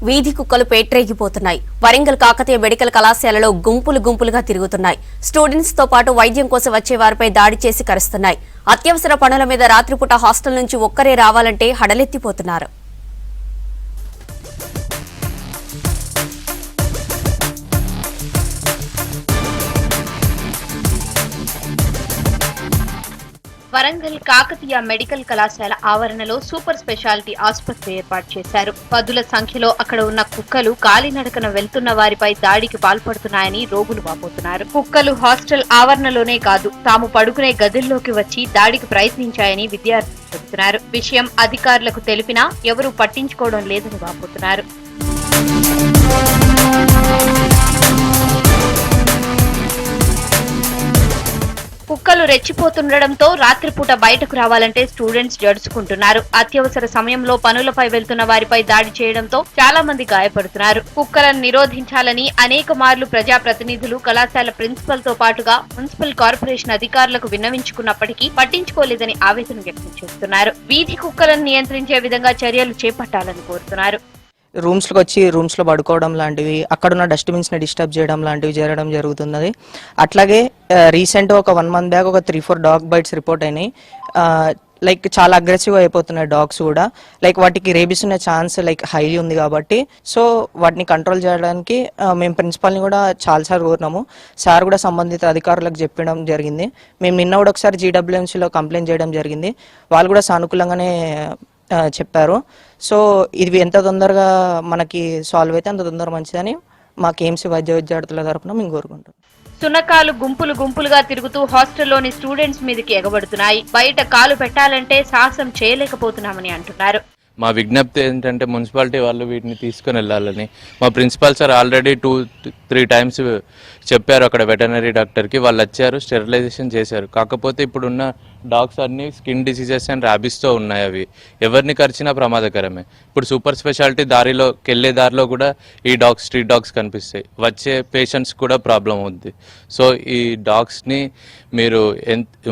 వీధి కుక్కలు పేట్రేగిపోతున్నాయి. వరంగల్ కాకతీయ మెడికల్ కళాశాలలో గుంపులుగా తిరుగుతున్నాయి. స్టూడెంట్స్ తో పాటు వైద్యం కోసం వచ్చే వారిపై దాడి చేసి కరుస్తున్నాయి. అత్యవసర పనుల మీద రాత్రిపూట హాస్టల్ నుంచి ఒక్కరే రావాలంటే హడలెత్తిపోతున్నారు. వరంగల్ కాకతీయ మెడికల్ కళాశాల ఆవరణలో సూపర్ స్పెషాలిటీ ఆసుపత్రి ఏర్పాటు చేశారు. పదుల సంఖ్యలో అక్కడ ఉన్న కుక్కలు కాలినడకన వెళ్తున్న వారిపై దాడికి పాల్పడుతున్నాయని రోగులు వాపోతున్నారు. కుక్కలు హాస్టల్ ఆవరణలోనే కాదు, తాము పడుకునే గదుల్లోకి వచ్చి దాడికి ప్రయత్నించాయని విద్యార్థులు చెబుతున్నారు. విషయం అధికారులకు తెలిపినా ఎవరూ పట్టించుకోవడం లేదని వాపోతున్నారు. కుక్కలు రెచ్చిపోతుండటంతో రాత్రిపూట బయటకు రావాలంటే స్టూడెంట్స్ జడుచుకుంటున్నారు. అత్యవసర సమయంలో పనులపై వెళ్తున్న వారిపై దాడి చేయడంతో చాలా మంది గాయపడుతున్నారు. కుక్కలను నిరోధించాలని అనేక మార్లు ప్రజాప్రతినిధులు కళాశాల ప్రిన్సిపల్ తో పాటుగా మున్సిపల్ కార్పొరేషన్ అధికారులకు విన్నవించుకున్నప్పటికీ పట్టించుకోలేదని ఆవేదన వ్యక్తం చేస్తున్నారు. వీధి కుక్కలను నియంత్రించే విధంగా చర్యలు చేపట్టాలని కోరుతున్నారు. రూమ్స్లోకి వచ్చి రూమ్స్లో పడుకోవడం లాంటివి, అక్కడున్న డస్ట్బిన్స్ని డిస్టర్బ్ చేయడం లాంటివి జరగడం జరుగుతున్నది. అట్లాగే రీసెంట్గా ఒక 1 month బ్యాక్ ఒక 3-4 డాగ్ బైట్స్ రిపోర్ట్ అయినాయి. లైక్ చాలా అగ్రెసివ్ అయిపోతున్నాయి డాగ్స్ కూడా. లైక్ వాటికి రేబీస్ ఉన్న ఛాన్స్ లైక్ హైలీ ఉంది కాబట్టి సో వాటిని కంట్రోల్ చేయడానికి మేము ప్రిన్సిపల్ని కూడా చాలాసార్లు కోరినాము. సార్ కూడా సంబంధిత అధికారులకు చెప్పడం జరిగింది. మేము నిన్న కూడా ఒకసారి GWMCలో కంప్లైంట్ చేయడం జరిగింది. వాళ్ళు కూడా సానుకూలంగానే చెప్పారు. సో ఇది ఎంత తొందరగా మనకి సాల్వ్ అయితే అంత తొందరగా మంచిదని మా KMC వైద్య విద్యార్థుల తరపున మేము కోరుకుంటాం. సునకాలు గుంపులుగా తిరుగుతూ హాస్టల్లోని స్టూడెంట్స్ మీదకి ఎగబడుతున్నాయి. బయట కాలు పెట్టాలంటే సాహసం చేయలేకపోతున్నామని అంటున్నారు. మా విజ్ఞప్తి ఏంటంటే మున్సిపాలిటీ వాళ్ళు వీటిని తీసుకుని వెళ్ళాలని. మా ప్రిన్సిపాల్ సార్ ఆల్రెడీ 2-3 times చెప్పారు అక్కడ వెటర్నరీ డాక్టర్కి. వాళ్ళు వచ్చారు, స్టెరిలైజేషన్ చేశారు. కాకపోతే ఇప్పుడున్న డాగ్స్ అన్ని స్కిన్ డిసీజెస్ అండ్ ర్యాబిస్తో ఉన్నాయి. అవి ఎవరిని కరిచినా ప్రమాదకరమే. ఇప్పుడు సూపర్ స్పెషాలిటీ వెళ్ళే దారిలో కూడా ఈ డాగ్స్, స్ట్రీట్ డాగ్స్ కనిపిస్తాయి. వచ్చే పేషెంట్స్ కూడా ప్రాబ్లం అవుద్ది. సో ఈ డాగ్స్ని మీరు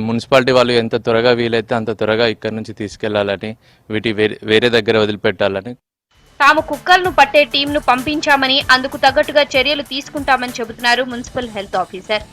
మున్సిపాలిటీ వాళ్ళు ఎంత త్వరగా వీలైతే అంత త్వరగా ఇక్కడ నుంచి తీసుకెళ్లాలని, వీటి వేరే దగ్గర వదిలిపెట్టాలని. తాము కుక్కలను పట్టే టీంను పంపించామని, అందుకు తగ్గట్టుగా చర్యలు తీసుకుంటామని చెబుతున్నారు మున్సిపల్ హెల్త్ ఆఫీసర్.